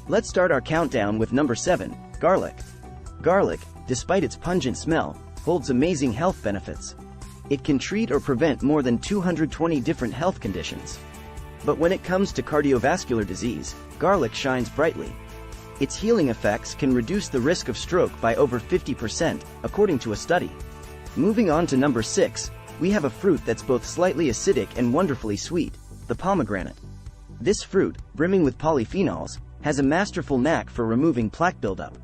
Let's start our countdown with number 7, garlic. Garlic, despite its pungent smell, holds amazing health benefits. It can treat or prevent more than 220 different health conditions. But when it comes to cardiovascular disease, garlic shines brightly. Its healing effects can reduce the risk of stroke by over 50%, according to a study. Moving on to number 6, we have a fruit that's both slightly acidic and wonderfully sweet, the pomegranate. This fruit, brimming with polyphenols, has a masterful knack for removing plaque buildup.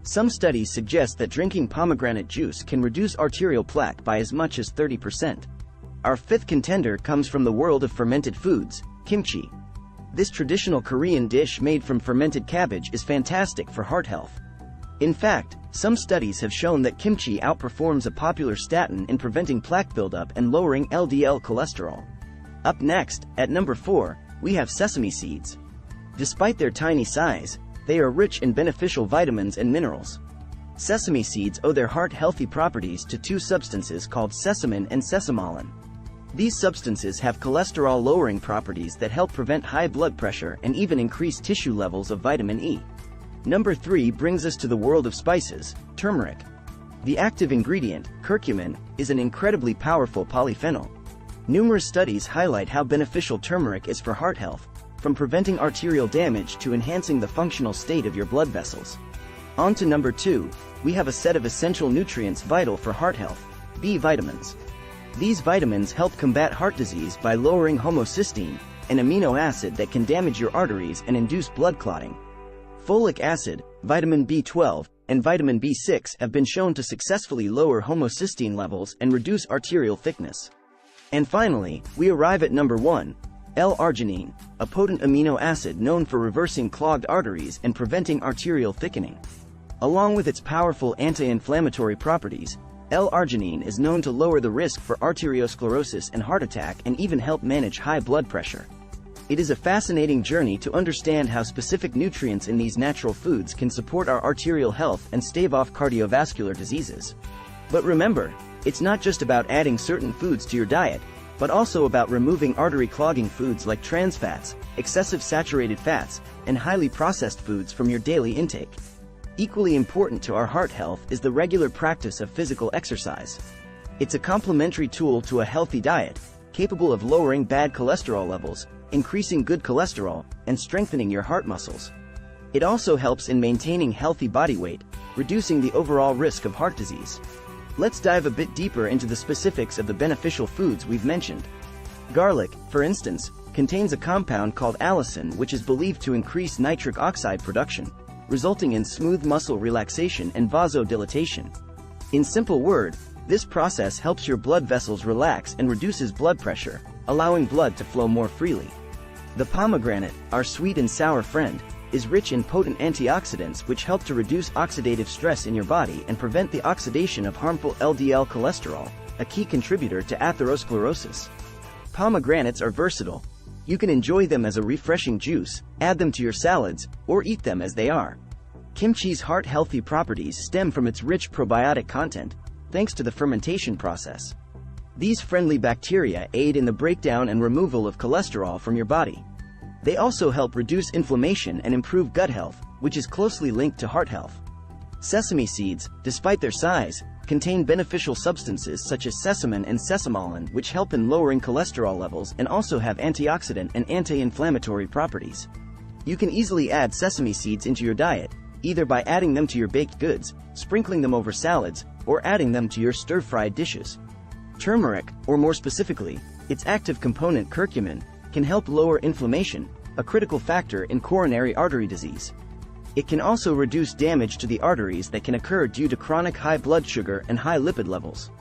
Some studies suggest that drinking pomegranate juice can reduce arterial plaque by as much as 30%. Our fifth contender comes from the world of fermented foods, kimchi. This traditional Korean dish made from fermented cabbage is fantastic for heart health. In fact, some studies have shown that kimchi outperforms a popular statin in preventing plaque buildup and lowering LDL cholesterol. Up next, at number 4, we have sesame seeds. Despite their tiny size, they are rich in beneficial vitamins and minerals. Sesame seeds owe their heart-healthy properties to two substances called sesamin and sesamolan. These substances have cholesterol-lowering properties that help prevent high blood pressure and even increase tissue levels of vitamin E. Number 3 brings us to the world of spices, turmeric. The active ingredient, curcumin, is an incredibly powerful polyphenol. Numerous studies highlight how beneficial turmeric is for heart health, from preventing arterial damage to enhancing the functional state of your blood vessels. On to number 2, we have a set of essential nutrients vital for heart health, B vitamins. These vitamins help combat heart disease by lowering homocysteine, an amino acid that can damage your arteries and induce blood clotting. Folic acid, vitamin B12, and vitamin B6 have been shown to successfully lower homocysteine levels and reduce arterial thickness. And finally, we arrive at number 1, L-Arginine, a potent amino acid known for reversing clogged arteries and preventing arterial thickening. Along with its powerful anti-inflammatory properties, L-Arginine is known to lower the risk for arteriosclerosis and heart attack and even help manage high blood pressure. It is a fascinating journey to understand how specific nutrients in these natural foods can support our arterial health and stave off cardiovascular diseases. But remember, it's not just about adding certain foods to your diet, but also about removing artery-clogging foods like trans fats, excessive saturated fats, and highly processed foods from your daily intake. Equally important to our heart health is the regular practice of physical exercise. It's a complementary tool to a healthy diet, capable of lowering bad cholesterol levels, increasing good cholesterol, and strengthening your heart muscles. It also helps in maintaining healthy body weight, reducing the overall risk of heart disease. Let's dive a bit deeper into the specifics of the beneficial foods we've mentioned. Garlic, for instance, contains a compound called allicin which is believed to increase nitric oxide production, resulting in smooth muscle relaxation and vasodilatation. In simple words, this process helps your blood vessels relax and reduces blood pressure, allowing blood to flow more freely. The pomegranate, our sweet and sour friend, is rich in potent antioxidants which help to reduce oxidative stress in your body and prevent the oxidation of harmful LDL cholesterol, a key contributor to atherosclerosis. Pomegranates are versatile. You can enjoy them as a refreshing juice, add them to your salads, or eat them as they are. Kimchi's heart-healthy properties stem from its rich probiotic content, thanks to the fermentation process. These friendly bacteria aid in the breakdown and removal of cholesterol from your body. They also help reduce inflammation and improve gut health, which is closely linked to heart health. Sesame seeds, despite their size, contain beneficial substances such as sesamin and sesamolan which help in lowering cholesterol levels and also have antioxidant and anti-inflammatory properties. You can easily add sesame seeds into your diet, either by adding them to your baked goods, sprinkling them over salads, or adding them to your stir-fried dishes. Turmeric, or more specifically, its active component curcumin, can help lower inflammation, a critical factor in coronary artery disease. It can also reduce damage to the arteries that can occur due to chronic high blood sugar and high lipid levels.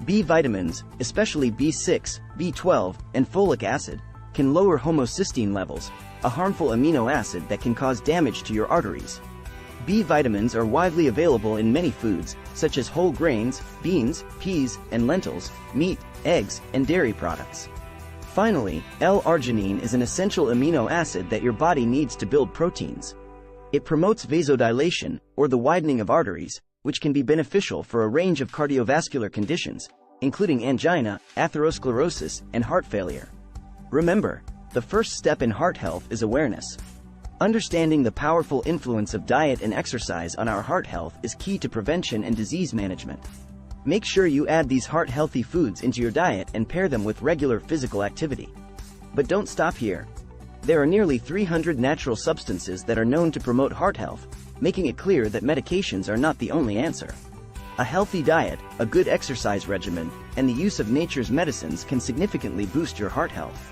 B vitamins, especially B6, B12, and folic acid, can lower homocysteine levels, a harmful amino acid that can cause damage to your arteries. B vitamins are widely available in many foods, such as whole grains, beans, peas, and lentils, meat, eggs, and dairy products. Finally, L-Arginine is an essential amino acid that your body needs to build proteins. It promotes vasodilation, or the widening of arteries, which can be beneficial for a range of cardiovascular conditions, including angina, atherosclerosis, and heart failure. Remember, the first step in heart health is awareness. Understanding the powerful influence of diet and exercise on our heart health is key to prevention and disease management. Make sure you add these heart-healthy foods into your diet and pair them with regular physical activity. But don't stop here. There are nearly 300 natural substances that are known to promote heart health, making it clear that medications are not the only answer. A healthy diet, a good exercise regimen, and the use of nature's medicines can significantly boost your heart health.